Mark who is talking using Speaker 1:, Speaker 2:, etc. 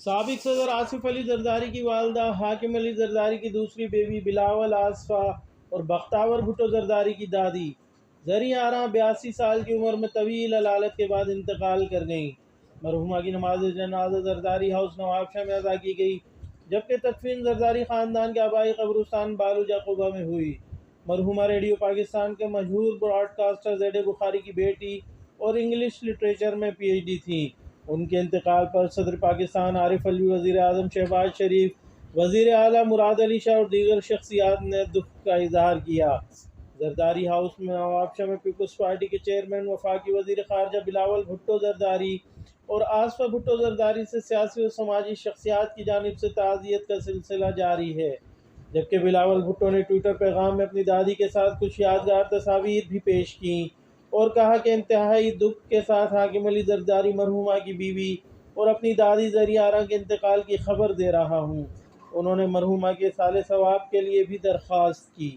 Speaker 1: سابق صدر آصف علی زرداری کی والدہ حاکم علی زرداری کی دوسری بیوی بلاول آصفہ اور بختاور بھٹو زرداری کی دادی زریں آراں 82 سال کی عمر میں طویل علالت کے بعد انتقال کر گئیں۔ مرحومہ کی نماز جنازہ زرداری ہاؤس نوابشاہ میں ادا کی گئی، جبکہ تدفین زرداری خاندان کے آبائی قبرستان بالوجہ قبہ میں ہوئی۔ مرحومہ ریڈیو پاکستان کے مشہور براڈ کاسٹر زید بخاری کی بیٹی اور انگلش لٹریچر میں پی ایچ ڈی تھیں۔ ان کے انتقال پر صدر پاکستان عارف الوی، وزیر اعظم شہباز شریف، وزیر اعلیٰ مراد علی شاہ اور دیگر شخصیات نے دکھ کا اظہار کیا۔ زرداری ہاؤس میں نوابشاہ میں پیپلز پارٹی کے چیئرمین وفاقی وزیر خارجہ بلاول بھٹو زرداری اور آصفہ بھٹو زرداری سے سیاسی و سماجی شخصیات کی جانب سے تعزیت کا سلسلہ جاری ہے، جبکہ بلاول بھٹو نے ٹویٹر پیغام میں اپنی دادی کے ساتھ کچھ یادگار تصاویر بھی پیش کیں اور کہا کہ انتہائی دکھ کے ساتھ حاکم علی زرداری مرحومہ کی بیوی اور اپنی دادی زریں آراں کے انتقال کی خبر دے رہا ہوں۔ انہوں نے مرحومہ کے اصالِ ثواب کے لیے بھی درخواست کی۔